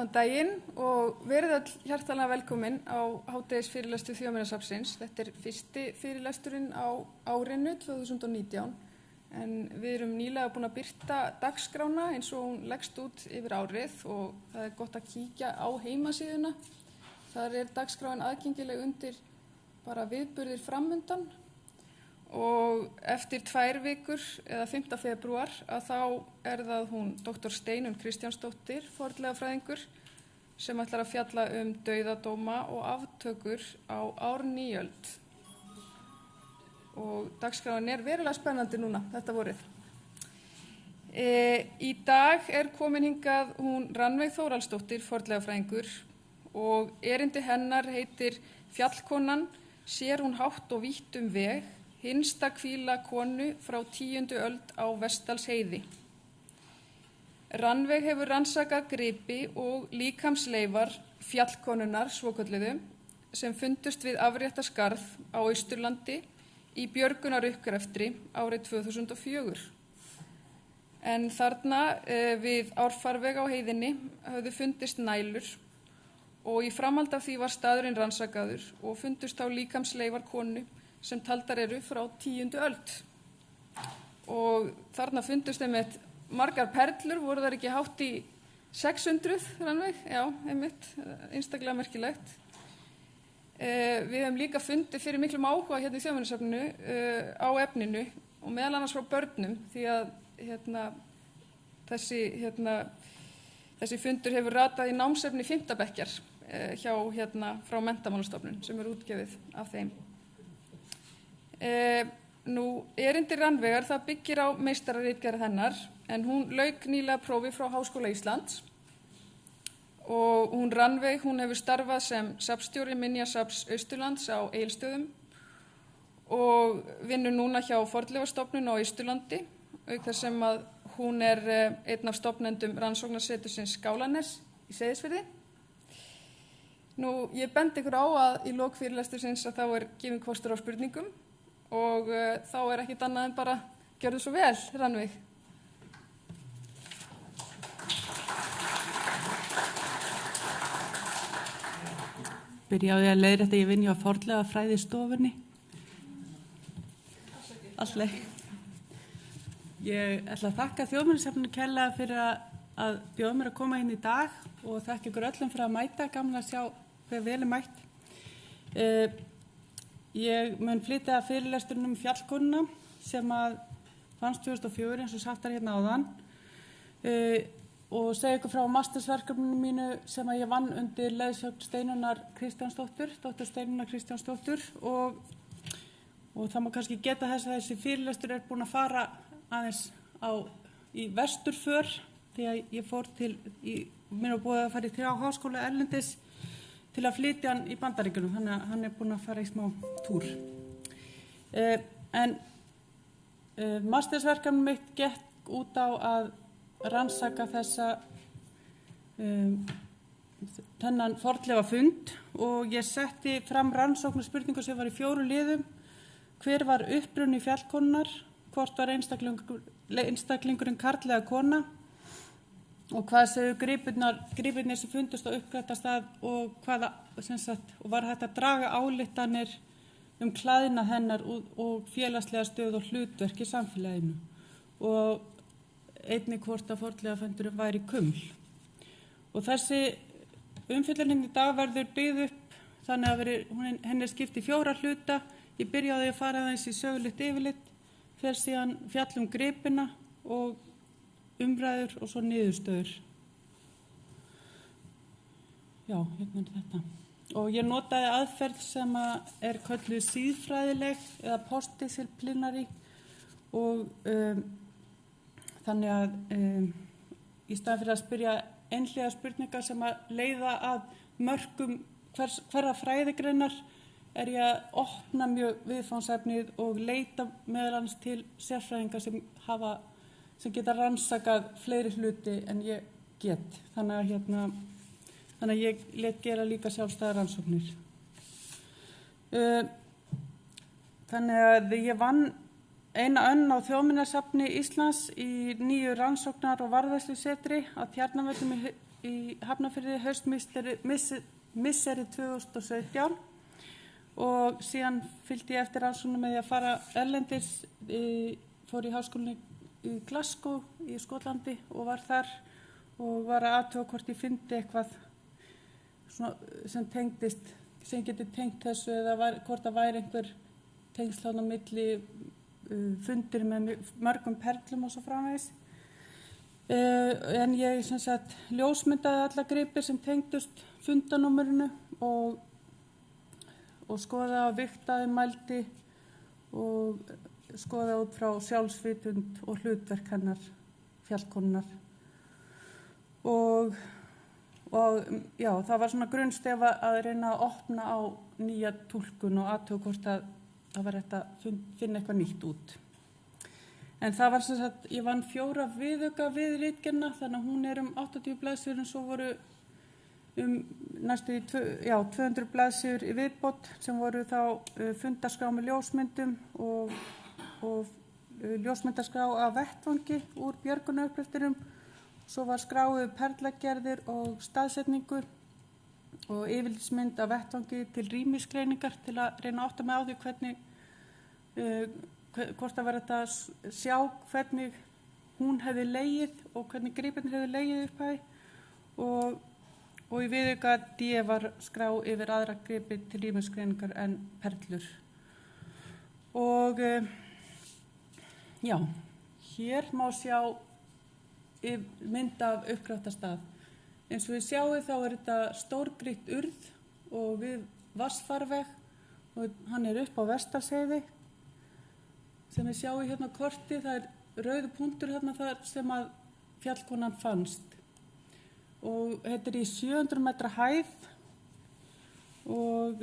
Góðan daginn og verið öll hjartanlega velkomin á hádegisfyrirlestur Þjóðminjasafnsins. Þetta fyrsti fyrirlesturinn á árinu 2019 en við erum nýlega búin að birta dagskrána eins og hún leggst út yfir árið og það gott að kíkja á heimasíðuna. Þar dagskráin aðgengileg undir bara viðburðir framundan og eftir 2 vikur eða 5. febrúar að þá það hún Dr. Steinunn Kristjánsdóttir, fornleifafræðingur, sem ætlar að fjalla dauðadóma og aftökur á árnýjöld. Og dagskráin verulega spennandi núna, þetta vorið. Í dag komin hingað hún Rannveig Þórhallsdóttir, fornleifafræðingur, og erindi hennar heitir Fjallkonan, sér hún hátt og vítt veg, hinsta hvíla konu frá 10. öld á Vestdalsheiði. Rannveig hefur rannsakað gripi og líkamsleifar fjallkonunnar svokölluðu sem fundust við afréttarskarð á Austurlandi í björgunaruppgreftri árið 2004. En þarna við árfarveg á heiðinni höfðu fundist nælur og í framhaldi af því var staðurinn rannsakaður og fundust þá líkamsleifar konu sem taldar frá 10. öld. Og þarna fundust einmitt margar perlur, voru þar ekki hátt í 600, Rannveig? Já, einmitt, einstaklega merkilegt. Við höfum líka fundið fyrir miklum áhuga hérna í Þjóðminjasafninu á efninu og meðal annars frá börnum því að þessi fundur hefur ratað í námsefni 5. bekkjar hjá frá Menntamálastofnun sem útgefið af þeim. Erindi Rannveigar það byggir á meistararitgerð hennar en hún lauk nýlega prófi frá Háskóla Íslands og hún Rannveig hefur starfað sem safnstjóri Minjasafns Austurlands á Egilsstöðum og vinnur núna hjá Fornleifastofnun á Austurlandi auk þess sem að hún einn af stofnendum rannsóknarsetursins Skálanes í Seyðisfirði. Ég bendi ykkur á að í lok fyrirlestursins að þá gefinn kostur á spurningum og þá ekkert annað en bara gjörðu svo vel, Rannveig. Byrja á því að leiðrétta ég vinn hjá fornleifafræðistofunni. Alltaf. Ég ætla að þakka Þjóðminjasafninu kærlega fyrir að bjóða mér að koma inn í dag og þakka ykkur öllum fyrir að mæta, gaman að sjá hver vel mætt. Ég mun flytja fyrirlesturinn fjallkonuna sem að fannst 2004 eins og sagt hérna áðan og segja ykkur frá mastersverkefninu mínu sem að ég vann undir leiðsögn Steinunnar Kristjánsdóttur, Dr. Steinunnar Kristjánsdóttur og það má kannski geta þess að þessi fyrirlestur búin að fara aðeins í vesturför því að ég fór mér var búið að fara í 3 háskóla erlendis til að flytja hann í Bandaríkjunum, þannig að hann búin að fara í smá túr. Mastersverkefnið mitt gekk út á að rannsaka þennan fornleifafund og ég setti fram rannsóknarspurningu sem var í 4 liðum. Hver var uppruni fjallkonunnar, hvort var einstaklingurinn karl eða kona og hvað segðu gripirnir sem fundust á uppgreftastað og og var hægt að draga ályktanir klæðnað hennar og félagslega stöðu og hlutverk í samfélaginu og einnig hvort að fornleifafundurinn væri kuml. Og þessi umfjöllun í dag verður byggð upp þannig að henni skipt í 4 hluta. Ég byrjaði að fara aðeins í sögulegt yfirlit, fer síðan fjall gripina og umræður og svo niðurstöður. Já, hérna þetta. Og ég notaði aðferð sem kölluð síðfræðileg eða postdisciplinary og þannig að í staðinn fyrir að spyrja einhliða spurningar sem að leiða að mörkum hverra fræðigreinar ég að opna mjög viðfangsefnið og leita meðal annars til sérfræðinga sem geta rannsakað fleiri hluti en ég get. Þannig að ég lét gera líka sjálfstæðar rannsóknir. Þannig að ég vann eina önn á Þjóðminjasafni Íslands í nýju rannsóknar- og varðveislusetri á Tjarnarvöllum í Hafnarfirði haustmisseri 2017 og síðan fylgdi ég eftir rannsóknum með því að fara erlendis, fór í háskólinni í Glasgow í Skotlandi og var þar og var að athuga hvort ég fyndi eitthvað svona sem tengdist, sem getur tengt þessu eða hvort það væri einhver tengsl á milli fundir með mörgum perlum og svo framvegis. En ég sem sagt ljósmyndaði alla gripir sem tengdust fundanúmerinu og skoðaði og vigtaði, mældi og skoðaði út frá sjálfsvitund og hlutverk hennar fjallkonunnar. Og já, það var svona grunnstefa að reyna að opna á nýja túlkun og athuga hvort að það var hægt að finna eitthvað nýtt út. En það var sem sagt, ég vann 4 viðauka við ritgerðina, þannig að hún 80 blaðsíður en svo voru næstu 200 blaðsíður í viðbót sem voru þá fundarskrá með ljósmyndum og ljósmyndaskrá af vettvangi úr björgunaruppgreftinum. Svo var skráið perlagerðir og staðsetningu og yfirlitsmynd af vettvangi til rýmisgreiningar til að reyna að átta mig á því hvernig hvort það var þetta að sjá hvernig hún hefði legið og hvernig gripirnir hefði legið upphæði og í viðauka D var skrá yfir aðra gripi til rýmisgreiningar en perlur. Og já, hér má sjá mynd af uppgraftarstað. Eins og við sjáum þá þetta stórgrýtt urð og við Vatnsfarveg og hann upp á Vestarsheiði sem við sjáum hérna á korti. Það rauður punktur hérna þar sem að fjallkonan fannst og þetta í 700 metra hæð og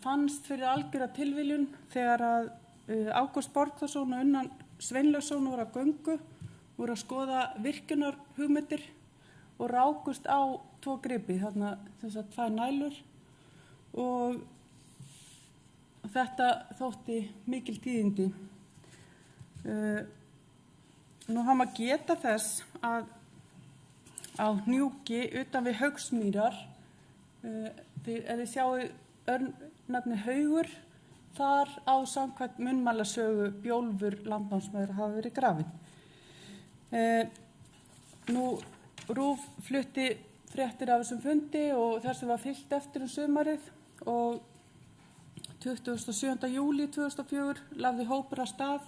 fannst fyrir algjöra tilviljun þegar að Ágúst Borgþórsson og Unnar Sveinlaugsson voru að göngu, voru að skoða virkjunar hugmyndir og rákust á 2 gripi, þarna þess að 2 nælur og þetta þótti mikil tíðindi. Nú hafa maður geta þess að á Hnjúki utan við Haugsmýrar, ef þið sjáu örnefni Haugur, þar á samkvæmt munnmælasögu Bjólfur landnámsmaður hafa verið grafinn. Nú RÚV flutti fréttir af þessum fundi og þessu var fylgt eftir sumarið og 27. júlí 2004 lagði hópur af stað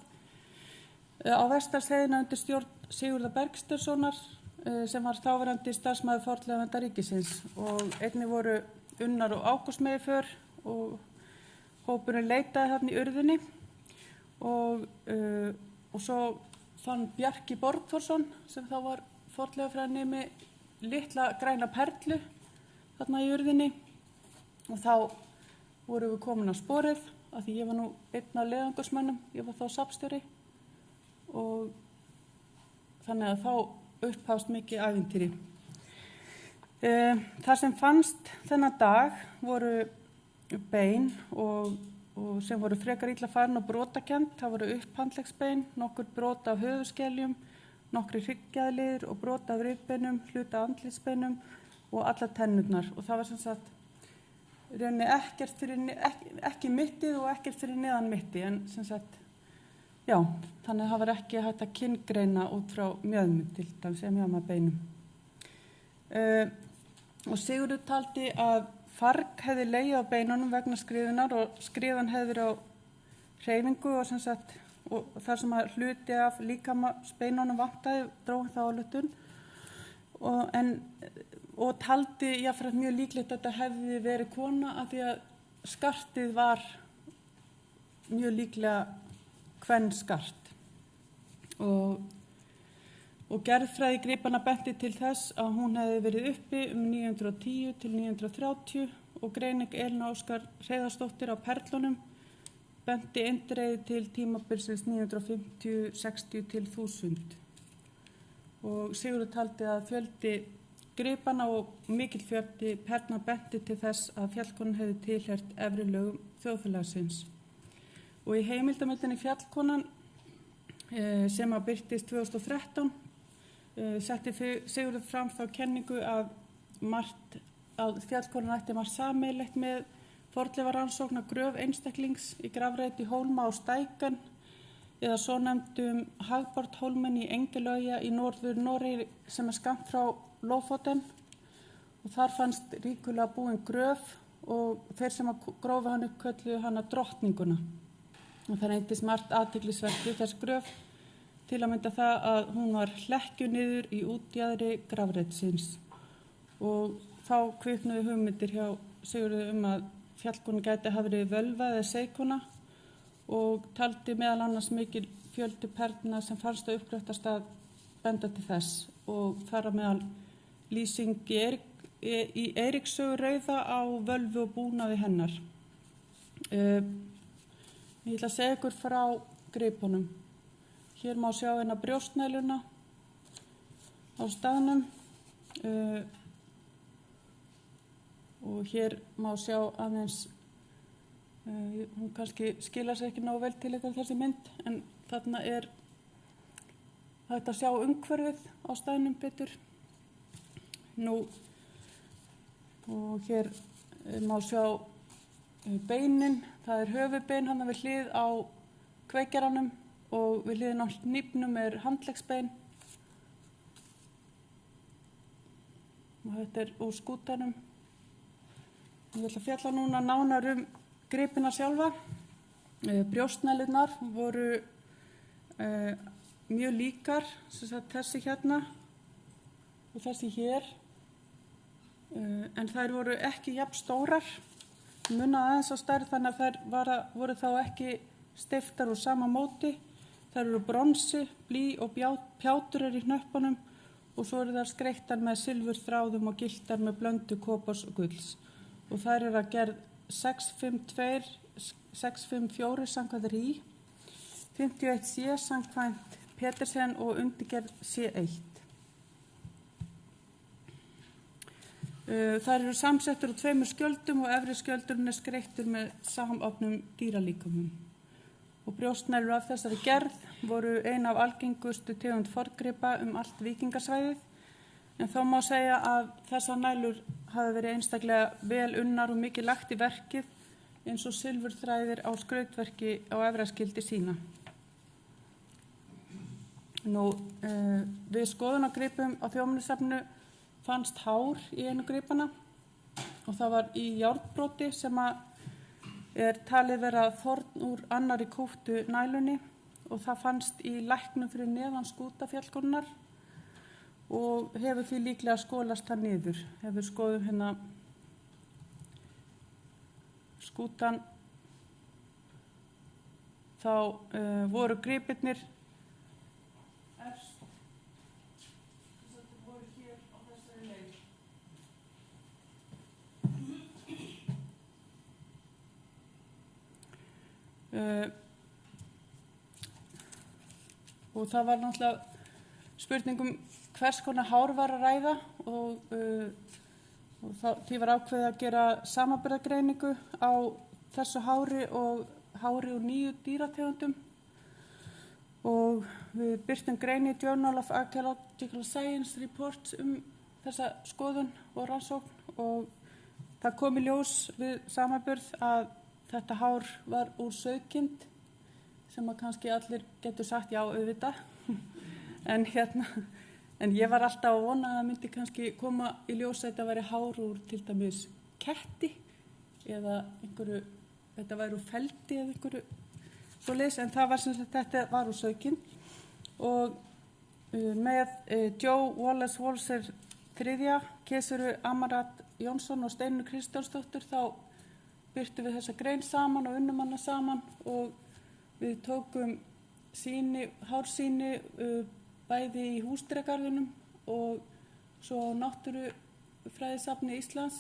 á Vestarsheiðina undir stjórn Sigurðar Bergsteinssonar sem var þáverandi starfsmaður fornleifaverndar ríkisins og einnig voru Unnar og Ágúst með í för og hópurinn leitaði þarna í urðinni og svo fann Bjarki Borgþórsson sem þá var fornleifafræðinemi litla græna perlu þarna í urðinni og þá vorum við komin á sporið af því ég var nú einn af leiðangursmönnum, ég var þá safnstjóri og þannig að þá upphafst mikið ævintýri. Það sem fannst þennan dag voru bein og sem voru frekar illa farin og brotakent. Það voru upphandleggsbein, nokkur brot af höfuðskeljum, nokkrir hryggjaðliðir og brot af rifbeinum, hluta af andlitsbeinum og allar tennurnar. Og það var sem sagt ekki mittið og ekkert fyrir neðan mitti, en sem sagt, já, þannig að það var ekki hægt að kynngreina út frá mjöðmum til dæmis eða mjöðmabeinum. Og Sigurður taldi að farg hefði legið á beinunum vegna skriðunar og skriðan hefði verið á hreyfingu og sem sagt, og þar sem að hluti af líkamsbeinunum vantaði dróðum þá ályktun og taldi jafnframt mjög líklegt að þetta hefði verið kona af því að skartið var mjög líklega kvenskart og gerðfræði gripanna benti til þess að hún hefði verið uppi 910 til 930 og greining Elín Óskar Hreiðarsdóttir á perlunum benti eindreiði til tímabilsins 950, 60 til 1000 og Sigurður taldi að fjöldi gripanna og mikill fjöldi perlna benti til þess að fjallkonan hefði tilheyrt efri lögum þjóðfélagsins. Og í heimildamyndinni Fjallkonan sem að birtist 2013 setti Sigurður fram þá kenningu að fjallkonan ætti margt sameiginlegt með fornleifarannsókn á gröf einstaklings í grafreit í Hólma á Stækan eða svo nefndum Hagbarthólmen í Engelauja í norður Noregi sem skammt frá Lofoten, og þar fannst ríkulega búin gröf og þeir sem grófu hann upp kölluðu hana drottninguna. Og það reyndist margt athyglisvert við þess gröf, til að mynda það að hún var hlekkju niður í útjaðri grafreitsins, og þá kviknuðu hugmyndir hjá Sigurði að fjallkonan gæti hafa verið völva eða seikona, og taldi meðal annars mikil fjöldi perlna sem fannst að uppgreftastað benda til þess, og þar að meðal lýsing í Eiríkssögu rauða á völvu og búnaði hennar. Ég ætla að segja ykkur frá gripunum. Hér má sjá eina brjóstnæluna á staðnum og hér má sjá aðeins, hún kannski skilar sér ekki nógu vel til eitthvað þessi mynd, en þarna er hægt að sjá umhverfið á staðnum betur. Og hér má sjá beinin, það er höfuðbein hann við hlið á kveikjaranum og við hliðin á hnífnum er handleggsbein. Og þetta er úr skútanum. Ég ætla að fjalla núna nánar gripina sjálfa. Brjóstnælurnar voru mjög líkar, þessi hérna og þessi hér, en þær voru ekki jafn stórar, munaði aðeins á stærð, þannig að þær voru þá ekki steyptar úr sama móti. Þær eru bronsi, blý og pjátur í hnöppunum og svo eru þær skreyttar með silfurþráðum og gylltar með blöndu kopars og gulls. Og þær eru að gerð 654 samkvæmt RÍ, 51C samkvæmt Petersen og undirgerð C1. Þær eru samsettur úr 2 skjöldum og efri skjöldurinn er skreyttur með samofnum dýralíkamum. Og brjóstnælur af þessari gerð voru ein af algengustu tegund forngripa allt víkingasvæðið, en þá má segja að þessar nælur hafi verið einstaklega vel unnar og mikið lagt í verkið, eins og silfurþræðir á skrautverki á efraskildi sína. Við skoðun á gripum á Þjóðminjasafninu fannst hár í einu gripana og það var í járnbroti sem er talið vera þorn úr annarri kúptu nælunni, og það fannst í læknum fyrir neðan skúta fjallkonunnar og hefur því líklega skolast það niður. Ef við skoðum hérna skútan, þá voru gripirnir voru hér á þessari leið. Og það var náttúrulega spurningum hvers konar hár var að ræða, og því var ákveðið að gera samanburðargreiningu á þessu hári og hári úr 9 dýrategundum, og við birtum grein í Journal of Archaeological Science Reports þessa skoðun og rannsókn, og það kom í ljós við samanburð að þetta hár var úr sauðkind, sem að kannski allir getur sagt já auðvitað, en ég var alltaf að vona að það myndi kannski koma í ljós að þetta væri hár úr til dæmis ketti eða einhverju, þetta væri úr feldi eða einhverju svoleiðis, en það var sem sagt þetta var úr sauðkind. Og með Joe Wallace Walser III, Keisuru Amarat Jónsson og Steinu Kristjánsdóttur þá birtum við þessa grein saman og unnum hana saman, og við tókum hársýni bæði í Húsdýragarðinum og svo á Náttúrufræðisafni Íslands.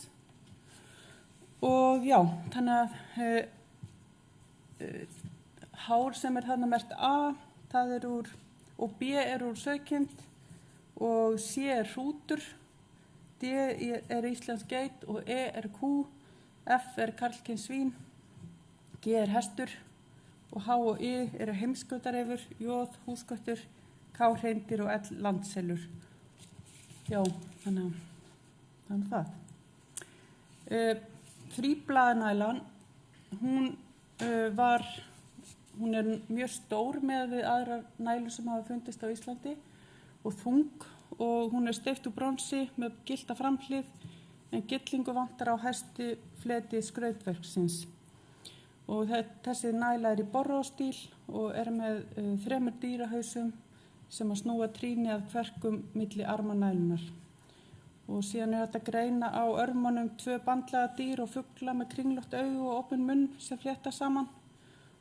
Og já, þannig að hár sem er þarna merkt A, það er úr, og B er úr sauðkind, og C er hrútur, D er íslensk geit og E er kú, F er karlkyns svín, G er hestur og H og I eru heimskautarefur, J húsköttur, K hreindýr og L landselur. Já, þannig að það. Þríblaðanælan, hún er mjög stór með við aðrar nælur sem hafa fundist á Íslandi og þung og hún er steypt úr bronsi með gyllta framhlið en gyllingu vantar á hæstu fleti skrautverksins. Og þessi næla er í borróstíl og er með 3 dýrahausum sem að snúa trýni að kverkum milli armanælunar. Og síðan er þetta greina á örmunum 2 bandlaga dýr og fugla með kringlótt augu og opinn munn sem flétta saman.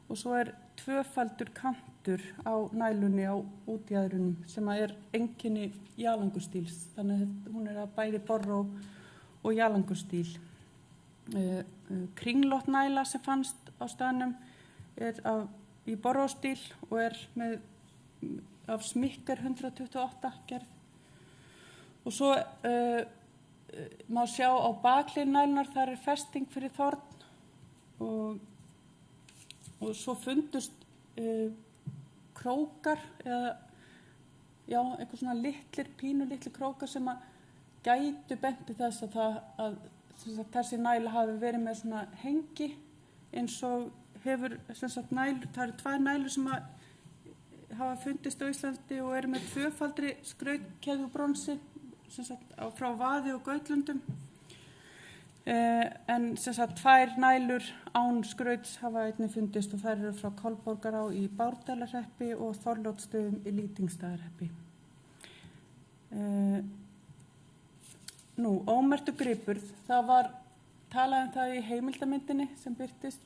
Og svo er 2-faldur kantur á nælunni á útjaðrunum sem er einkenni jalangustíls. Þannig að hún er að bæði borró og jalangustíl. Kringlótt næla sem fannst á staðnum er í borróstíl og er af Smikker 128 gerð. Og svo má sjá á bakhlið nælunar, þar er festing fyrir þorn og svo fundust krókar eða eitthvað svona litlir krókar sem að gætu benti þess að þessi næla hafi verið með svona hengi eins og hefur nælur, það eru 2 nælur sem að hafa fundist á Íslandi og eru með 2-faldri skrautkeðju bronsi frá Vaði og Gautlundum. En 2 nælur án skrauts hafa einnig fundist og þær eru frá Kolborgará í Bárdælarhreppi og Þorlótsstöðum í Lýtingsstaðarhreppi. Ómerktur gripur, það var talað það í heimildamyndinni sem birtist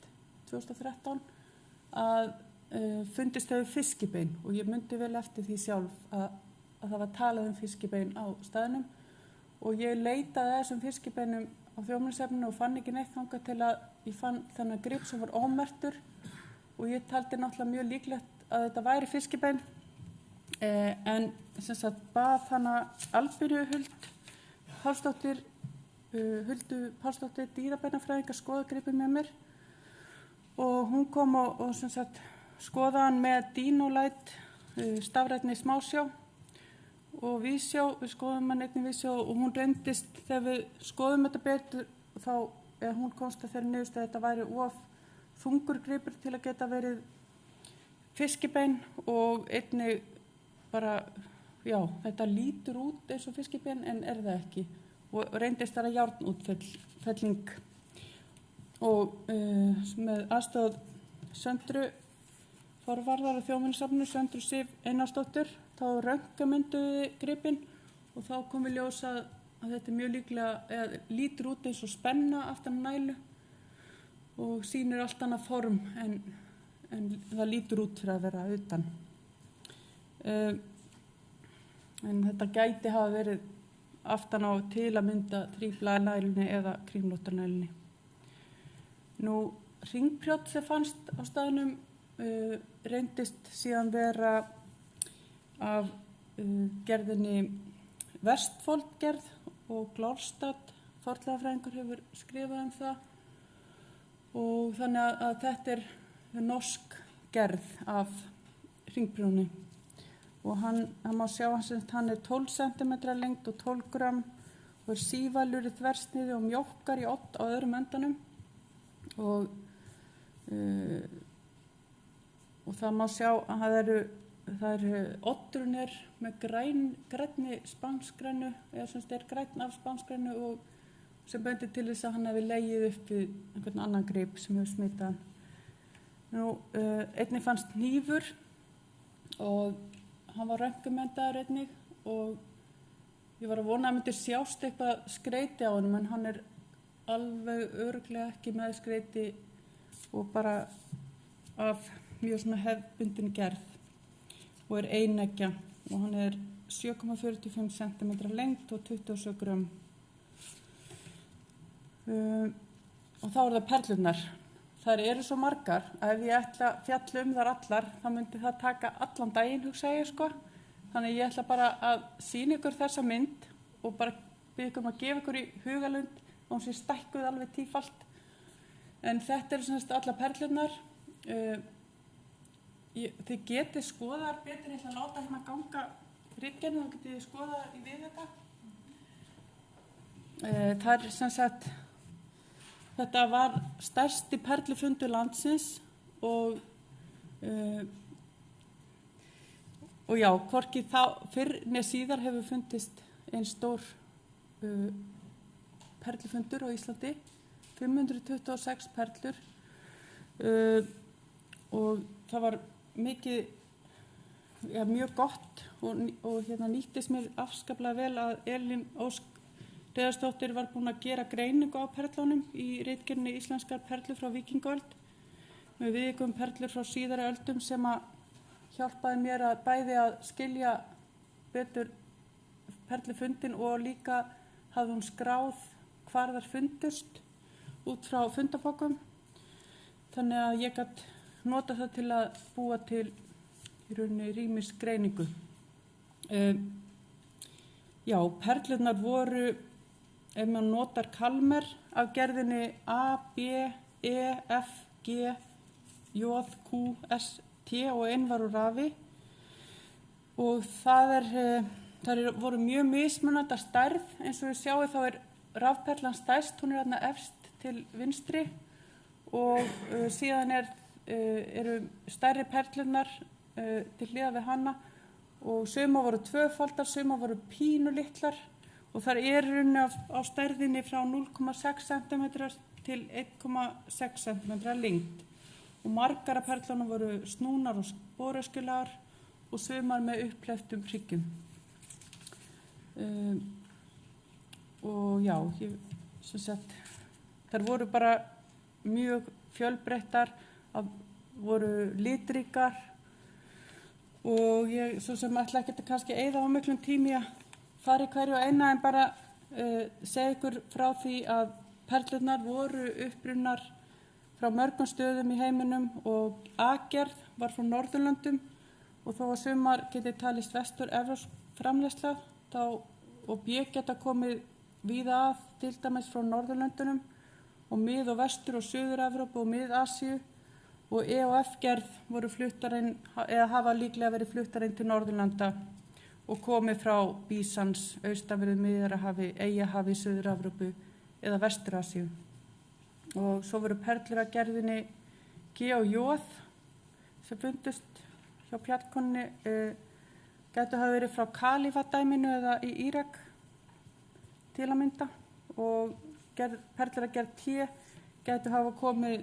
2013 að fundist hefur fiskibein og ég myndi vel eftir því sjálf að það var talað fiskibein á staðnum og ég leitaði þessum fiskibeinum á Þjóðminjasafninu og fann ekki neitt þangað til að ég fann þennan grip sem var ómerktur og ég taldi náttúrulega mjög líklegt að þetta væri fiskibein en bað hana Albínu Huldu Pálsdóttir dýrabeinafræðinga skoða gripið með mér og hún kom og skoða hann með Dinolæt stafrænni smásjá og vísjá, við skoðum hann einnig vísjá og hún reyndist þegar við skoðum þetta betur þá hún komst að þeirri niðurstaða að þetta væri of þungur gripur til að geta verið fiskibein og einnig bara, þetta lítur út eins og fiskibein en er það ekki og reyndist þar að járnútfelling og með aðstoð Söndru forvarðar á Þjóðminjasafninu, Söndru Sif Einarsdóttur, þá röntgamynduðu gripinn og þá kom í ljós að þetta er mjög líklega, lítur út eins og spenna aftan nælu og sýnir allt annað form en það lítur út fyrir að vera utan. En þetta gæti hafa verið aftan á til að mynda þríblaðanælunni eða kringlóttanælunni. Hringprjóll sem fannst á staðnum reyndist síðan vera af gerðinni Vestfold gerð og Glorstad fornleifafræðingur hefur skrifað það og þannig að þetta er norsk gerð af hringprjóni og hann má sjá hann er 12 cm lengt og 12 gram og er sívalur í þversniði og mjókkar í odd á öðrum endanum og það má sjá að það eru oddrunir með grænni spánsgrænu eða sem er grænn af spánsgrænu og sem bendir til þess að hann hefði legið upp við einhvern annan grip sem hefur smitað hann. Einnig fannst hnífur og hann var röntgenmyndaður einnig og ég var að vona að myndi sjást eitthvað skreyti á honum en hann er alveg örugglega ekki með skreyti og bara af mjög svona hefðbundin gerð og er eineggja og hann er 7,45 cm lengt og 27 gram. Og þá það perlurnar. Þær eru svo margar að ef ég ætla að fjalla þar allar, þá myndi það taka allan daginn, hugsa ég sko. Þannig ég ætla bara að sýna ykkur þessa mynd og bara biðja ykkur að gefa ykkur í hugalund og hún sé stækkuð alveg tífalt. En þetta eru semst allar perlurnar. Þið getið skoðar betur, ég ætla að láta hérna ganga ritgerðina, þá getið þið skoðað í viðauka. Það er sem sagt, þetta var stærsti perlufundur landsins og já, hvorki þá fyrr né síðar hefur fundist einn stór perlufundur á Íslandi, 526 perlur og það var mjög gott og nýttist mér afskaplega vel að Elín Ósk Hreiðarsdóttir var búin að gera greiningu á perlunum í ritgerðinni Íslenskar perlur frá víkingaöld með viðaukum perlur frá síðari öldum sem að hjálpaði mér að bæði að skilja betur perlufundin og líka hafði hún skráð hvar þær fundust út frá fundabókum. Þannig að ég gat nota það til að búa til í rauninni rýmisgreiningu. Já, perlurnar voru, ef maður notar kalmer, af gerðinni A, B, E, F, G, J, Q, S, T og einn var úr rafi og þær voru mjög mismunandi að stærð. Eins og við sjáum þá er rafperlan stærst, hún er þarna efst til vinstri og síðan eru stærri perlurnar til hliðar við hana og sumar voru tvöfaldar, sumar voru pínulitlar og þar runni á stærðinni frá 0,6 cm til 1,6 cm lengd og margar af perlunum voru snúnar og sporöskjulegar og sumar með upphleyptum hryggjum. Og já, sem sagt, þær voru bara mjög fjölbreyttar, voru litríkar og ég svo sem ætla ekki að kannski eyða á miklum tími að fara í hverju eina en bara segja ykkur frá því að perlurnar voru upprunnar frá mörgum stöðum í heiminum og A-gerð var frá Norðurlöndum og þó að sumar geti talist vestur-evrópsk framleiðsla og B geta komið víða að, til dæmis frá Norðurlöndunum og mið- og vestur- og suður-Evrópu og mið-Asíu og E og F-gerð voru fluttar inn eða hafa líklega verið fluttar inn til Norðurlanda og komið frá Bísans, austanverðu Miðjarðarhafi, Eyjahafi, Suður-Evrópu eða Vestur-Asíu. Og svo voru perlur af gerðinni G og J sem fundust hjá pjallkonunni gætu hafa verið frá Kalífadæminu eða í Írak til að mynda og perlur af gerð T gætu hafa komið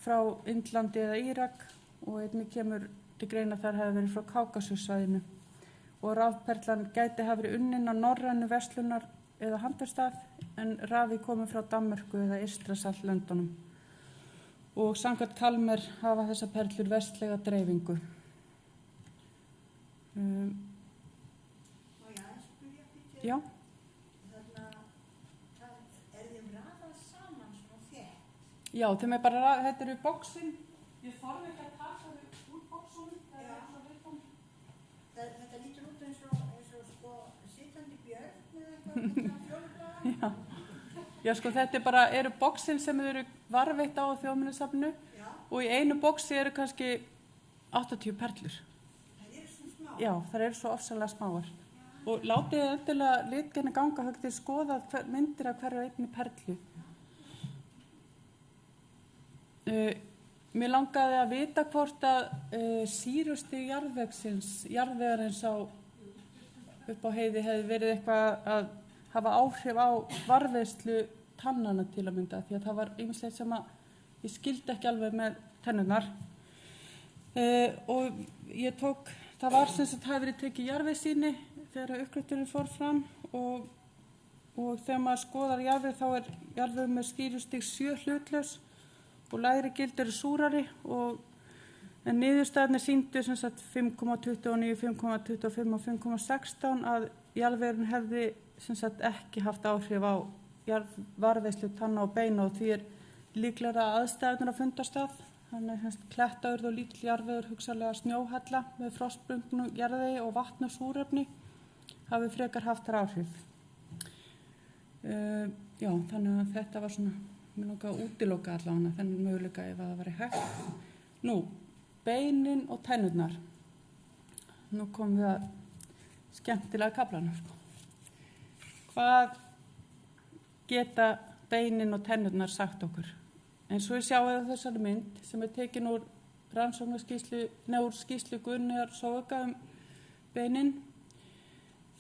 frá Indlandi eða Írak og einnig kemur til greina þar hefði verið frá Kákasussvæðinu og rafperlan gæti hafa verið unnin á norrænu verslunar eða handverstað en rafi komið frá Danmörku eða Eystrasaltslöndunum og samkvæmt Kalmer hafa þessar perlur vestlega dreifingu. Já. Já, þeim er bara, þetta eru bóksin. Ég þarf ekki að taka þau úr bóksunum. Þetta lítur út eins og sko sitjandi björn eða eitthvað fjólublaða. Já, sko þetta eru bóksin sem eru varðveitt á Þjóðminjasafninu og í einu bóksi eru kannski 80 perlur. Það eru svo smá. Já, það eru svo ofsalega smáar. Og látið endilega litgerðina ganga högt til skoða myndir af hverju einni perlu. Mér langaði að vita hvort að sýrustig jarðvegarins upp á heiði hefði verið eitthvað að hafa áhrif á varðveislu tannana til að mynda því að það var ýmislegt sem að ég skildi ekki alveg með tennurnar og ég það var sem sagt hafi verið tekið jarðvegssýni þegar uppgöttunin fór fram og þegar maður skoðar jarðveg þá er jarðvegur með sýrustig 7 hlutlaus og lægri gildi eru súrari en niðurstaðarnir sýndu sem sagt 5,29, 5,25 og 5,16 að jarðvegurinn hefði sem sagt ekki haft áhrif á varðveislu tanna og beina og því er líklega aðstæðurnar að fundastað. Þannig að klettaurð og lítill jarðvegur hugsanlega snjóhella með frostbundnu jarðvegi og vatn og súrefni hafi frekar haft þar áhrif. Já, þannig að þetta var svona mér langaði að útiloka allavega þennan möguleika ef það væri hægt. Nú, beinin og tennurnar. Nú komum við að skemmtilega kaflanum. Hvað geta beinin og tennurnar sagt okkur. En svo sjáum við þessari mynd sem tekin úr skýrslu Gunnýjar Zoëga beinin,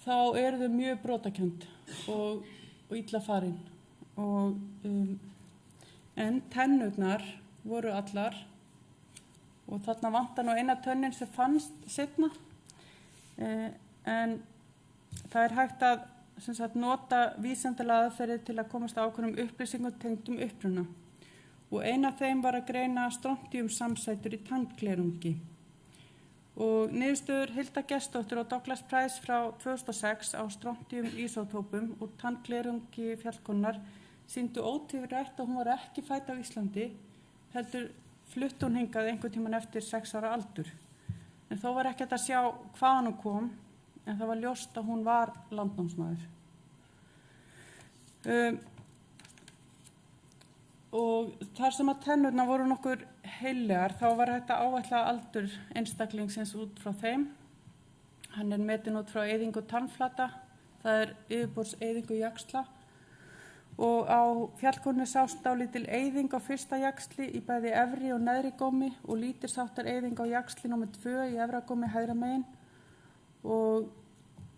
þá eru þau mjög brotakennd og illa farin. En tennurnar voru allar, og þarna vantar nú eina tönnin sem fannst seinna, en það hægt að nota vísindalega aðferðir til að komast að ákveðnum upplýsingum tengdum uppruna. Og ein af þeim var að greina strontiumsamsætur í tannglerungi. Og niðurstöður Hilda Gestsdóttir og Douglas Price frá 2006 á strontium-ísótópum úr tannglerungi fjallkonunnar sýndu ótvírætt að hún var ekki fædd á Íslandi, heldur flutti hún hingað einhvern tímann eftir 6 ára aldur. En þó var ekki hægt að sjá hvaðan hún kom, en það var ljóst að hún var landnámsmaður. Og þar sem að tennurnar voru nokkur heillegar, þá var hægt að áætla aldur einstaklingsins út frá þeim. Hann metinn út frá eyðingu tannflata, það yfirborðseyðingu jaxla, og á fjallkonunni sást dálítil eyðing á fyrsta jaxli í bæði efri og neðri gómi og lítilsháttar eyðing á jaxli nr. 2 í efra gómi hægra megin. Og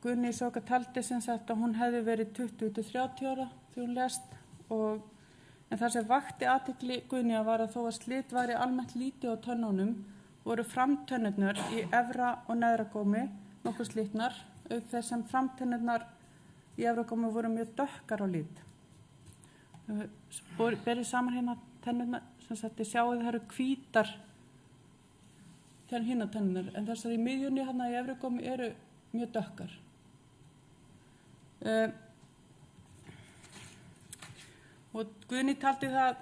Guðný Zoëga taldi sem sagt að hún hefði verið 20-30 ára þegar hún lést, en það sem vakti athygli Guðnýjar var að þó að slit væri almennt lítið á tönnunum voru framtönnurnar í efra og neðra gómi nokkuð slitnar, auk þess sem framtönnurnar í efra gómi voru mjög dökkar á lit. Berið saman hérna tennurnar, sem sagt þið sjáið það eru hvítar hérna tennurnar, en þessar í miðjunni hérna í efri gómi eru mjög dökkar. Og Guðný taldi það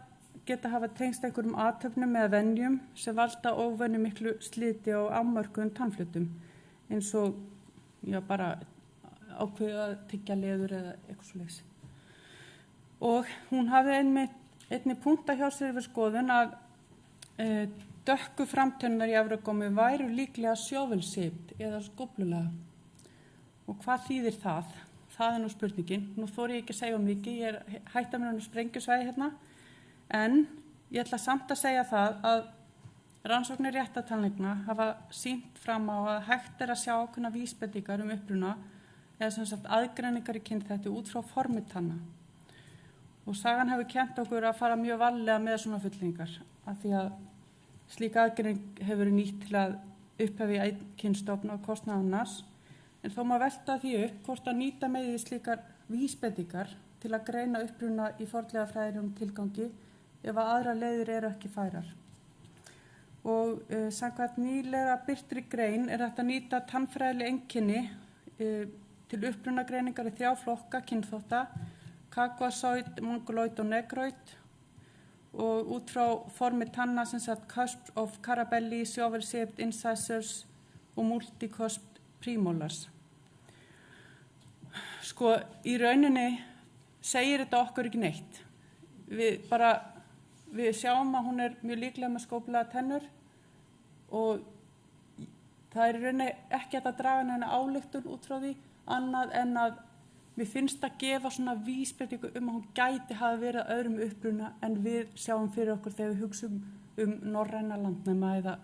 geta hafa tengst einhverjum athöfnum eða venjum sem valda óvenju miklu sliti á afmörkuðum tannflutum, eins og bara ákveðið að tyggja leður eða eitthvað svoleiðis. Og hún hafði einnig punkta hjá sér við skoðun að dökku framtönnar í efra gómi væru líklega sjóvelsipt eða skóflulega. Og hvað þýðir það? Það nú spurningin. Nú þori ég ekki að segja mikið, ég hætt að mér sprengjusvæði hérna, en ég ætla samt að segja það að rannsóknir réttartannlækna hafa sýnt fram á að hægt að sjá ákveðnar vísbendingar uppruna eða sem sagt aðgreiningar í kynþætti út frá formi tanna. Og sagan hefur kennt okkur að fara mjög varlega með svona fullyrðingar, af því að slík aðgreining hefur verið nýtt til að upphefja einn kynstofn á kostnað annars. En þó má velta því upp hvort að nýta megi slíkar vísbendingar til að greina uppruna í fornleifafræðilegum tilgangi ef að aðrar leiðir eru ekki færar. Og samkvæmt nýlega birtri grein er hægt að nýta tannfræðileg einkenni til upprunagreiningar í 3 flokka kynþátta, Caucasoid, Mongoloid og Negroid, og út frá formi tanna sem sagt cusp of Carabelli, sjóvelshaped incisors og multicusp premolars. Sko, í rauninni segir þetta okkur ekki neitt. Við sjáum að hún mjög líklega með skóflaðar tennur og það í rauninni ekki hægt að draga neina ályktun út frá því annað en að mér finnst að gefa svona vísbendingu að hún gæti hafa verið öðrum uppruna en við sjáum fyrir okkur þegar við hugsum norræna landnema eða.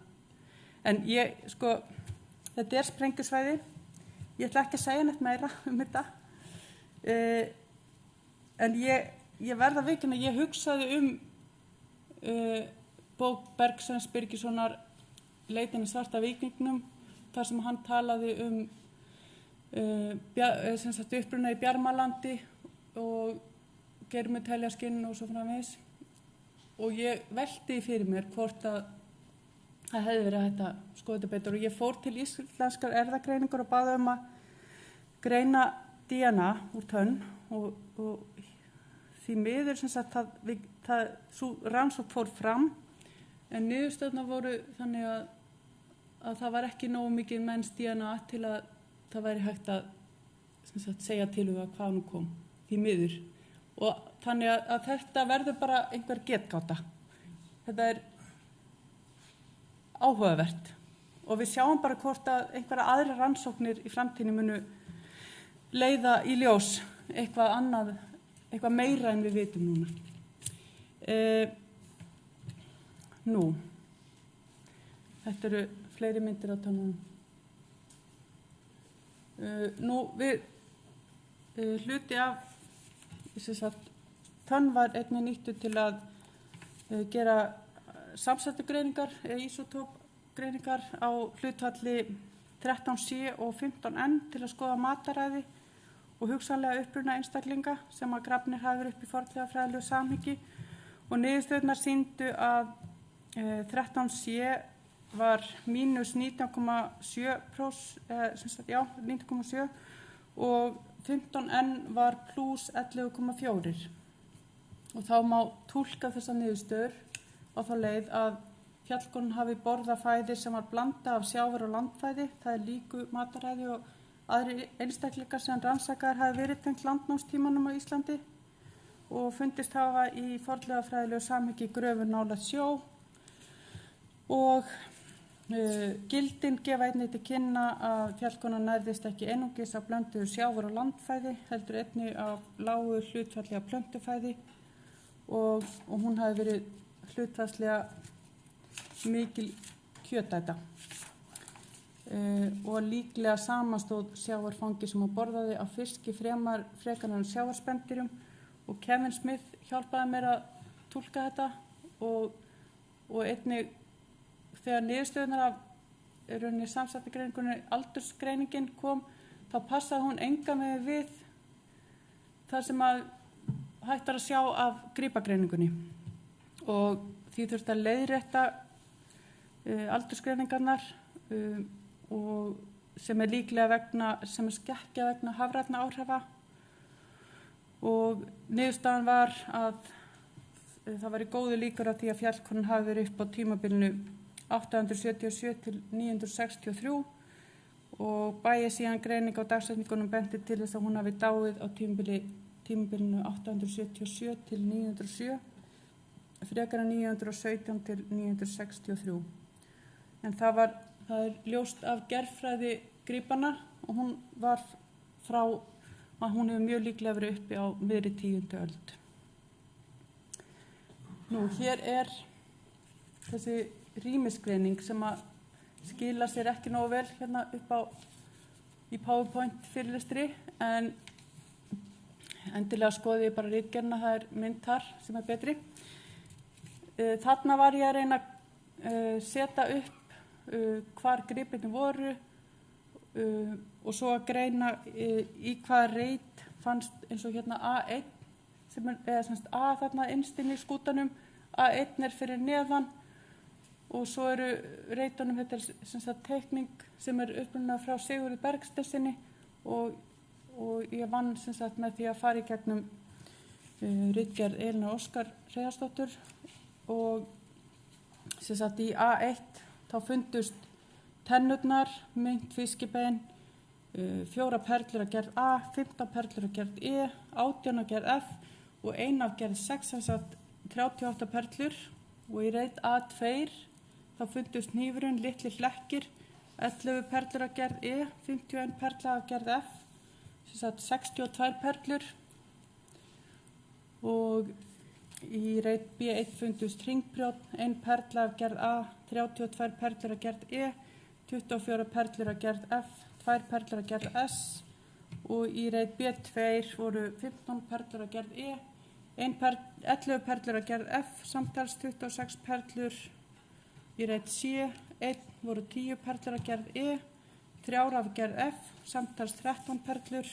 En þetta sprengjusvæði. Ég ætla ekki að segja neitt meira þetta. En ég verð að viðurkenna að ég hugsaði bók Bergsveins Birgissonar Leitin í svarta víkingnum, þar sem hann talaði uppruna í Bjarmalandi og Geirmunteljaskinn og svo framvegis. Og ég velti fyrir mér hvort að það hefði verið hægt að skoða þetta betur og ég fór til íslenskar erfðagreiningar og baði að greina DNA úr tönn og því miður sem sagt svo rannsókn fór fram en niðurstöðurnar voru þannig að það var ekki nógu mikið menns DNA til að það væri hægt að sem sagt, segja til að hvað nú kom því miður og þannig að þetta verður bara einhver getgáta. Þetta áhugavert og við sjáum bara hvort að einhverja aðra rannsóknir í framtíðinni munu leiða í ljós eitthvað annað eitthvað meira en við vitum núna. Þetta eru fleiri myndir á tönnunum. Hluti af tönn var einnig nýttur til að gera samsættugreiningar eða ísótópgreiningar á hlutfalli 13C og 15N til að skoða mataræði og hugsanlega uppruna einstaklinga sem að grafnir hafi verið upp í fornleifafræðilegu samhengi, og niðurstöðurnar sýndu að 13C var mínus 19,7 og 15N var pluss 11,4, og þá má túlka þessa niðurstöður á þá leið að fjallkonan hafi borðað fæði sem var blanda af sjávar- og landfæði, það er líku mataræði og aðrir einstaklingar sem rannsakaðir hafi verið tengt landnámstímanum á Íslandi og fundist hafa í fornleifafræðilegu samhengi í gröfum nálægt sjó, og gildin gefa einnig til kynna að fjallkonan nærðist ekki einungis af blönduðu sjávar- og landfæði, heldur einnig af lágu hlutfalli af plöntufæði, og hún hafi verið hlutfallslega mikil kjötæta. Og líklega samanstóð sjávarfangi sem hún borðaði á fiski frekar en sjávarspendýrum, og Kevin Smith hjálpaði mér að túlka þetta, og einnig þegar niðurstöðunar af samsættugreiningunni aldursgreiningin kom, þá passaði hún engan veginn við það sem að hægt var að sjá af gripagreiningunni, og því þurfti að leiðrétta aldursgreiningarnar og sem er skekkja vegna hafrænna áhrifa, og niðurstaðan var að það væri góðu líkur á því að fjallkonan hafi verið upp á tímabilinu 877 til 963, og bæði síðan greining á dagsetningunum benti til þess að hún hafi dáið á tímabilinu 877 til 907, frekar en 917 til 963. En það er ljóst af gerðfræði gripanna, og hún hefur mjög líklega verið uppi á miðri 10. öld. Hér er þessi rýmisgreining sem að skila sér ekki nógu vel hérna upp á í PowerPoint fyrirlestri, en endilega skoði ég bara ritgerðina, það er mynd þar sem er betri. Þarna var ég að reyna að setja upp hvar gripirnir voru og svo að greina í hvaða reit fannst, eins og hérna A1 sem er, eða semst A þarna innst inn í skútanum, A1 er fyrir neðan, og svo eru reitunum, þetta er semst teikning sem er upprunalega frá Sigurði Bergsteinsinni, og ég vann semst með því að fara í gegnum ritgerð Elínar Óskar Hreiðarsdóttur, og semst í A1 þá fundust tennurnar, mynt fiskibein, 4 perlur að gerð A, 15 perlur að gerð E, 18 að gerð F og 1 að gerð 6, sem sagt 38 perlur, og í reit A2 þá fundust hnífurinn, litli hlekkir, 11 perlur að gerð E, 51 perla að gerð F, sem sagt 62 perlur, og í reit B1 fundust hringbrjót, 1 perla að gerð A, 32 perlur að gerð E, 24 perlur að gerð F, 2 perlur að gerð S, og í reit B2 voru 15 perlur að gerð E, 11 perlur að gerð F, samtals 26 perlur. Í reit C1 voru 10 perlur að gerð E, 3 af gerð F, samtals 13 perlur,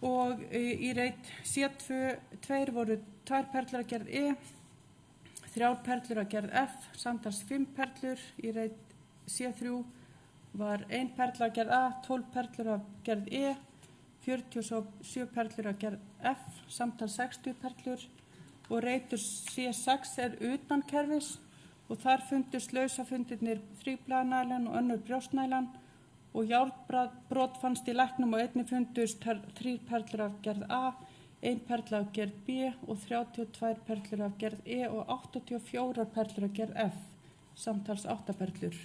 og í reit C2 voru 2 perlur að gerð E, 3 perlur að gerð F, samtals 5 perlur. Í reit C3 var 1 perla að gerð A, 12 perlur að gerð E, 47 perlur að gerð F, samtals 60 perlur, og reitur C6 er utan kerfis, og þar fundust lausafundirnir þríblaðanælan og önnur brjóstnælan, og járnbrot fannst í læknum, og einnig fundust 3 perlur af gerð A, 1 perla af gerð B og 32 perlur af gerð E og 84 perlur af gerð F, samtals 8 perlur.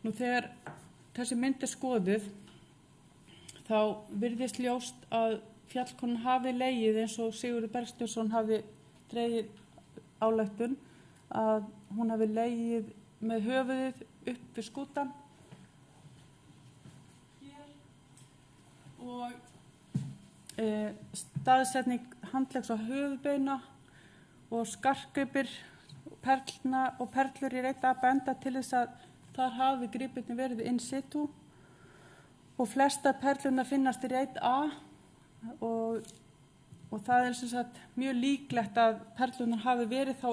Þegar þessi mynd er skoðuð, þá virðist ljóst að fjallkonan hafi legið eins og Sigurður Bergsteinsson hafi dregið ályktun að hún hafi legið með höfuðið upp við skútan og staðsetning handleggs og höfuðbeina og skartgripir og perlur í reit A benda til þess að þar hafi gripirnir verið in situ og flesta perlurnar finnast í reit A og það er sem sagt mjög líklegt að perlurnar hafi verið þá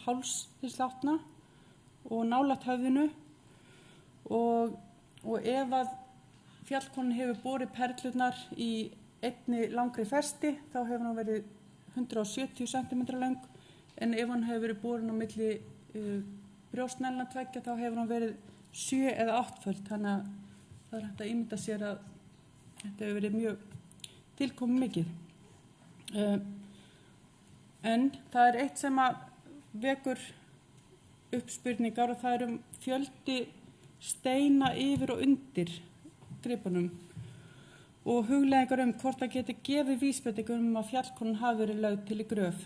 háls hins látna og nálægt höfðinu og ef að fjallkonan hefur borið perlurnar í einni langri festi þá hefur hann verið 170 cm löng en ef hann hefur verið borin á milli brjóstnælna tveggja þá hefur hann verið 7 eða 8-föld, þannig að það er hægt að ímynda sér að þetta hefur verið mjög tilkomið mikið. En það er eitt sem að vekur upp spurningar og það er fjöldi steina yfir og undir gripunum og hugleiðingar hvort það geti gefið vísbendingar að fjallkonan hafi verið lögð til í gröf.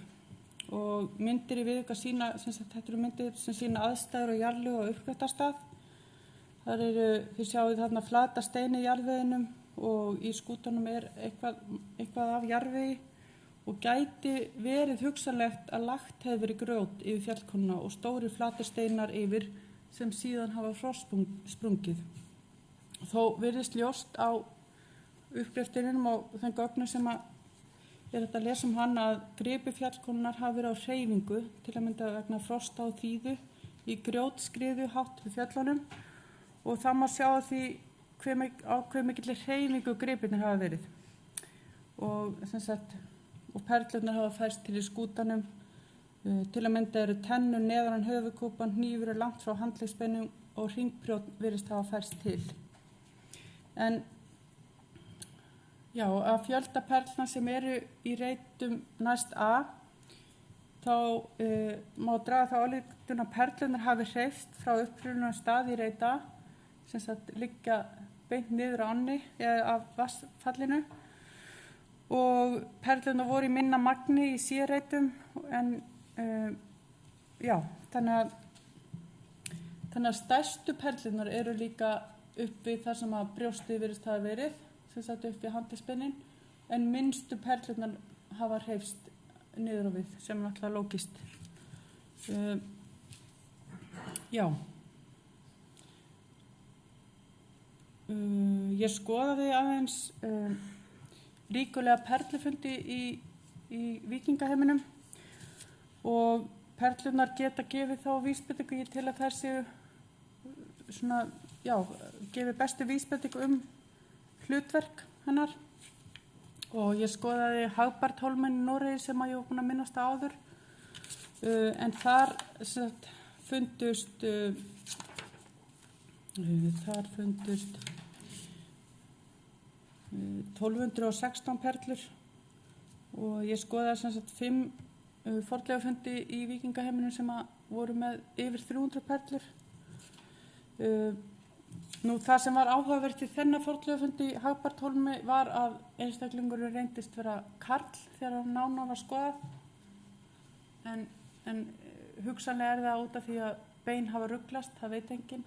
Og myndir í viðauka sína, þetta eru myndir sem sína aðstæður og jarðlög og uppgöttarstað. Þar þið sjáið þarna flata steini í jarðveginum og í skútunum er eitthvað af jarðvegi og gæti verið hugsanlegt að lagt hefur verið grjót yfir fjallkonuna og stóri flati steinar yfir sem síðan hafa frostsprungið. Þó virðist ljóst á uppgreftinum og þeim gögnum sem að er þetta að lesa hann að gripi fjallkonunar hafi verið á hreyfingu til að mynda vegna frosta og þíðu í grjótskriðu hátt við fjöllunum og það má sjá því hve mikilli hreyfingu gripirnir hafa verið. Og perlurnar hafa færst til í skútanum. Til að mynda eru tennur neðan höfuðkúpan, hnífur er langt frá handleggsbeinum og hringprjónn virðist hafa færst til. En já, að fjölda perlna sem eru í reitum næst A, þá má draga þá ályktun að perlunar hafi hreyfst frá upprunanum stað í reit A, sem sagt liggja beint niður á ánni eða af vatnsfallinu og perlunar voru í minna magni í C-reitum en þannig að stærstu perlunar eru líka upp við þar sem að brjóstið virðist hafa verið, sem sagt upp við handleggsbeinin, en minnstu perlurnar hafa hreyfst niður á við, sem er náttúrulega lógist. Ég skoðaði aðeins ríkulega perlufundi í vikingaheiminum og perlurnar geta gefið þá vísbendingu til að þær séu gefið bestu vísbendingu hlutverk hennar og ég skoðaði Hagbarthólminn í Noregi sem að ég var búin að minnast áður en þar fundust 1216 perlur og ég skoðaði 5 fornleifafundi í vikingaheiminum sem að voru með yfir 300 perlur. Það sem var áhugavert í þennan fornleifafundi í Hagbarthólmi var að einstaklingurinn reyndist vera karl þegar nánar var skoðað en hugsanlega er það út af því að bein hafa ruglast, það veit enginn.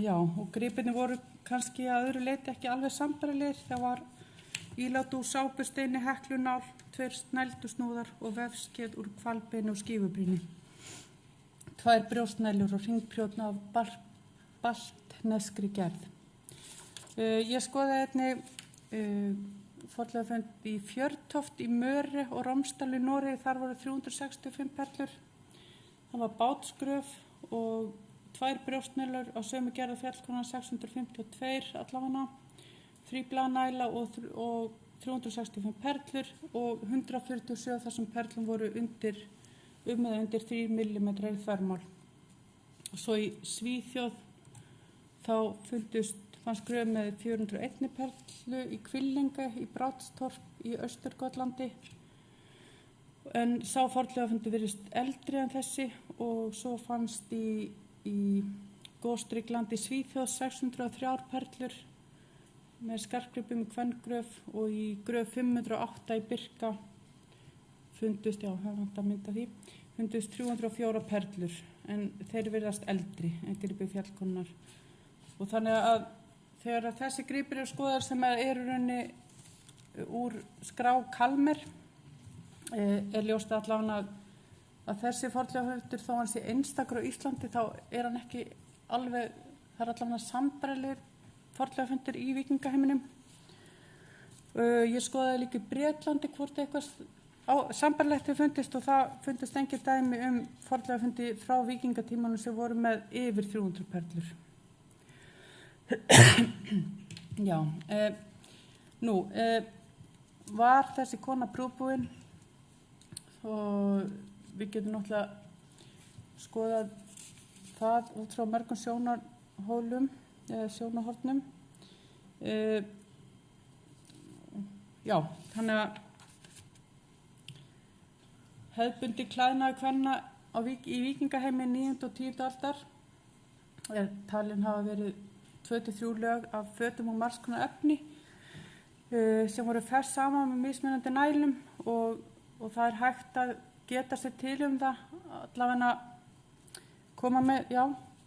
Og gripirnir voru kannski að öðru leyti ekki alveg sambærilegir. Það var ílát úr sápusteini, heklunál, 2 snældusnúðar og vefskeið úr hvalbeini og skífubrýni. 2 brjóstnæljur og hringprjónn af baltneskri gerð. Ég skoðaði einnig fornleifafund í Fjörtoft í Möri og Romsdal í Noregi. Þar voru 365 perlur. Það var bátsgröf og 2 brjóstnælur á sömu gerð af fjallkonan 652 allavega, 3 blaðnæla og 365 perlur og 147 þessum perlum voru undir 3 mm í þvermál. Og svo í Svíþjóð þá fannst gröf með 401 perlu í Kvillinga í Brátstorp í Austurgotlandi en sá fornleifafundur virðist eldri en þessi og svo fannst í Góstrygglandi í Svíþjóð 603 perlur með skartgripum í Kvenngröf og í gröf 508 í Birka fundust 304 perlur en þeir virðast eldri en gripir fjallkonunnar. Og þannig að þegar að þessi gripir skoðar sem eru raunni úr skrá Kalmer ljóst allavega að þessi fornleifafundur þó hann sé einstakur á Íslandi þá hann ekki alveg, það allavega sambærilegir fornleifafundir í víkingaheiminum. Ég skoðaði líka í Bretlandi hvort eitthvað sambærilegt hefur fundist og það fundist engin dæmi fornleifafundi frá víkingatímanum sem voru með yfir 300 perlur. Já, var þessi kona prúðbúin og við getum náttúrulega skoðað það út frá mörgum sjónarhólum eða sjónarhornum. Já, þannig að hefðbundi klæðnaður kvenna í víkingaheimi 9. og 10. aldar talin hafa verið 23 lög af fötum og margs konar efni sem voru fest saman með mismunandi nælum og það hægt að geta sér til það, allavega koma með,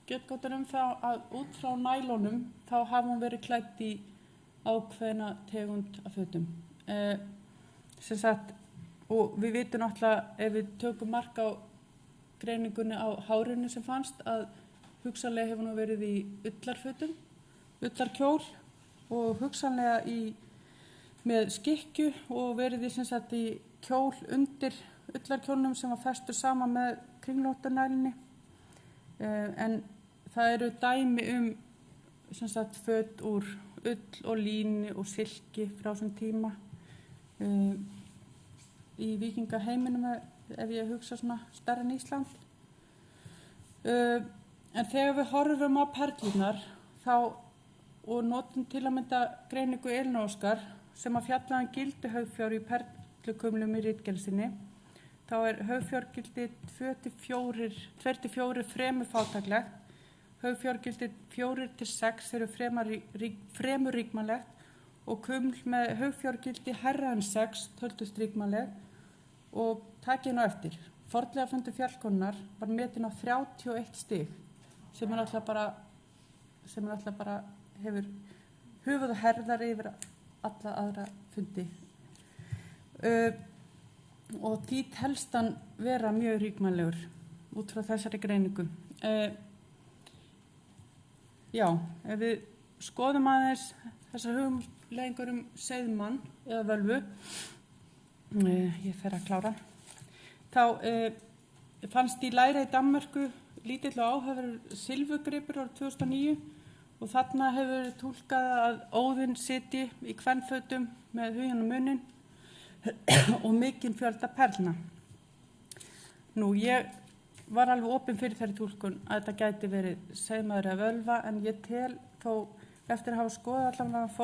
getgóttur það að út frá nælunum þá hafa hún verið klædd í ákveðna tegund af fötum. Sem sagt, og við vitum náttúrulega ef við tökum mark á greiningunni á hárinu sem fannst að hugsanlega hefur nú verið í ullarfötum, ullarkjól og hugsanlega með skikkju og verið sem sagt í kjól undir ullarkjólnum sem var festur saman með kringlóttanælinni. En það eru dæmi sem sagt föt úr ull og líni og silki frá þessum tíma í víkingaheiminum ef ég hugsa svona stærra en Ísland. En þegar við horfum á perlurnar og notum til að mynda greiningu Elínu Óskar sem að fjalla gildi haugfjár í perlukumlum í ritgerð þá haugfjárgildi 2-4 fremur fátæklegt, haugfjárgildi 4-6 eru fremur ríkmannlegt og kuml með haugfjárgildi hærra en 6 töldust ríkmannleg og takið nú eftir. Fornleifafundur fjallkonunnar var metin á 31 stig sem alltaf bara hefur höfuð og herðar yfir alla aðra fundi. Og því telst hann vera mjög ríkmannlegur út frá þessari greiningu. Ef við skoðum aðeins þessar hugleiðingar seiðmann eða völvu, ég fer að klára, þá fannst í læra í Danmörku lítill og áhæfur silfurgripur árið 2009 og þarna hefur túlkað að Óðinn sitji í kvenfötum með hugan og munnin og mikinn fjölda perlna. Ég var alveg opin fyrir þeirri túlkun að þetta gæti verið seiðmaður eða völva en ég tel þó eftir að hafa skoðað allavega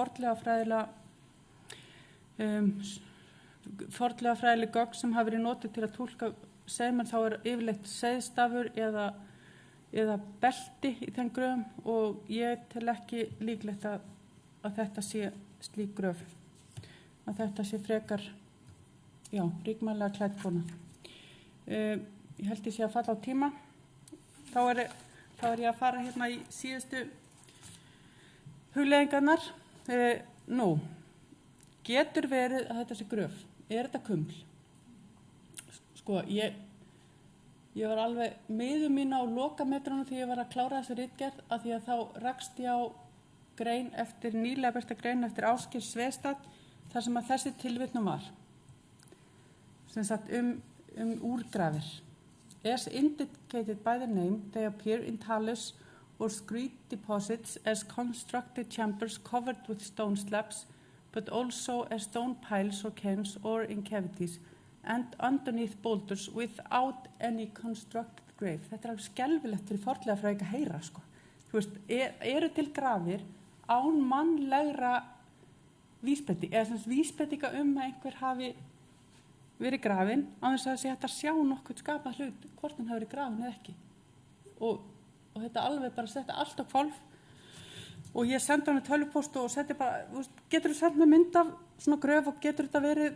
fornleifafræðileg gögn sem hafa verið notuð til að túlka seiðmenn þá yfirleitt seiðstafur eða belti í þeim gröfum og ég tel ekki líklegt að þetta sé slík gröf, að þetta sé frekar ríkmannlega klædd kona. Ég held ég sé að falla á tíma. Þá er ég að fara hérna í síðustu hugleiðingarnar. Getur verið að þetta sé gröf? Er þetta kuml? Ég var alveg miður mín á lokametrunum því ég var að klára þessu ritgerð af því að þá rakst ég á nýlega birta grein eftir Ásgeir Svestad þar sem að þessi tilvitnun var. Sem sagt úrgrafir. As indicated by the name, they appear in talus or screed deposits as constructed chambers covered with stone slabs, but also as stone piles or cairns or in cavities, and underneath boulders without any constructed grave. Þetta alveg skelfilegt fyrir fornleifafræðing að heyra, eru til grafir án mannlegra vísbendinga, eða sem vísbendinga að einhver hafi verið grafinn án þess að það sé hægt að sjá nokkuð skapað hlut hvort hann hafi verið grafinn eða ekki. Og þetta alveg bara setja allt á hvolf og ég sendi hann tölvupóst og setti bara, getur þú sendt mér mynd af svona gröf og getur þetta verið,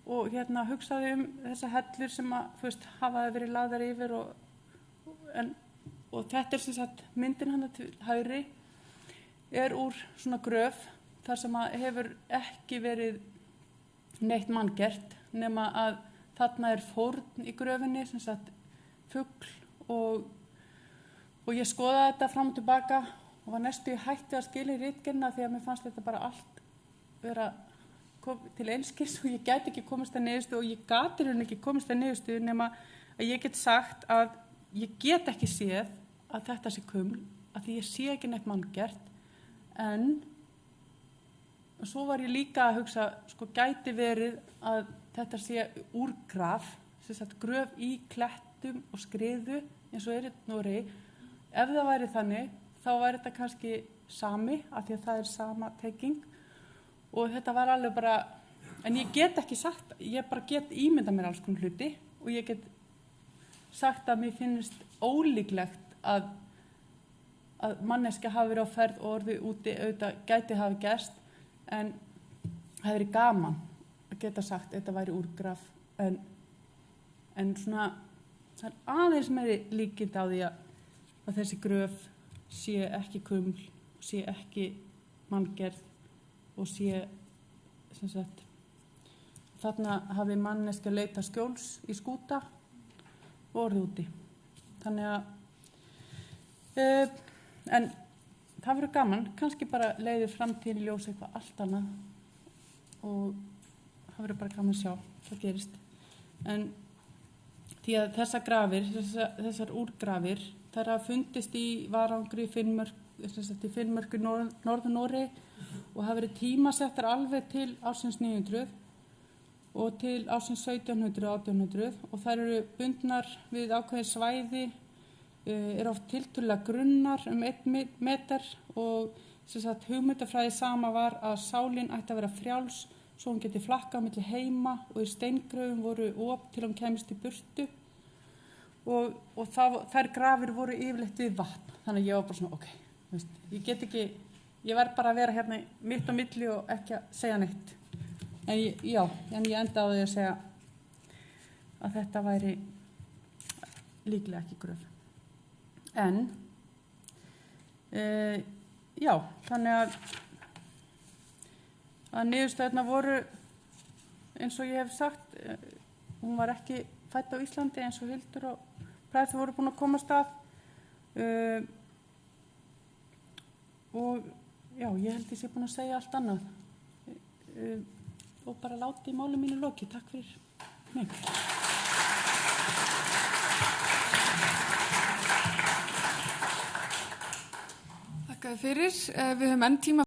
og hugsaði þessa hellur sem að, hafaði verið lagðar yfir og þetta sem sagt myndin hann til hægri úr svona gröf þar sem að hefur ekki verið neitt manngert nema að þarna fórn í gröfinni, sem sagt fugl og ég skoðaði þetta fram og tilbaka og var næstu hætti að skilja í ritgerðina því að mér fannst þetta bara allt vera til einskis og ég gæti ekki komist að niðurstöðu og ég gat ekki komist að niðurstöðu nema að ég get sagt að ég get ekki séð að þetta sé kuml, að því ég sé ekki neitt manngert, en svo var ég líka að hugsa, gæti verið að þetta sé úrgraf, sem sagt gröf í klettum og skriðu eins og í Noregi. Ef það væri þannig, þá væri þetta kannski sami, af því að það sama tenging og þetta var alveg bara, en ég get ekki sagt, ég bara get ímyndað mér alls konar hluti og ég get sagt að mér finnst ólíklegt að manneskja hafi verið á ferð og orðið úti, auðvitað gæti hafi gerst, en það hefði verið gaman að geta sagt þetta væri úrgraf, en svona það aðeins meiri líkind á því að þessi gröf sé ekki kuml, sé ekki manngerð og sé, sem sagt, þarna hafi manneskja leitað skjóls í skúta og orðið úti. Þannig að, en það verður gaman, kannski bara leiðir framtíðin í ljós eitthvað allt annað og það verður bara gaman að sjá hvað gerist. En því að þessar grafir, þessar úrgrafir, þær hafa fundist í Varangri, í Finnmörku, Norður-Noregi og hafa verið tímasettar alveg til ársins 900 og til ársins 1700 og 1800 og þær eru bundnar við ákveðin svæði, oft tiltölulega grunnar 1 meter og sem sagt hugmyndafræði sama var að sálin ætti að vera frjáls svo hún geti flakkað milli heima og í steingröfum voru op til hún kæmist í burtu og þær grafir voru yfirleitt við vatn, þannig að ég var bara svona ég get ekki, ég verð bara að vera hérna mitt á milli og ekki að segja neitt, en ég enda á því að segja að þetta væri líklega ekki gröf, en þannig að niðurstöðurnar voru eins og ég hef sagt, hún var ekki fædd á Íslandi eins og Hildur og Bræður voru búin að komast að og ég held ég sé búin að segja allt annað og bara láti máli mínu lokið. Takk fyrir mig. Þakka þér fyrir. Við höfum enn tíma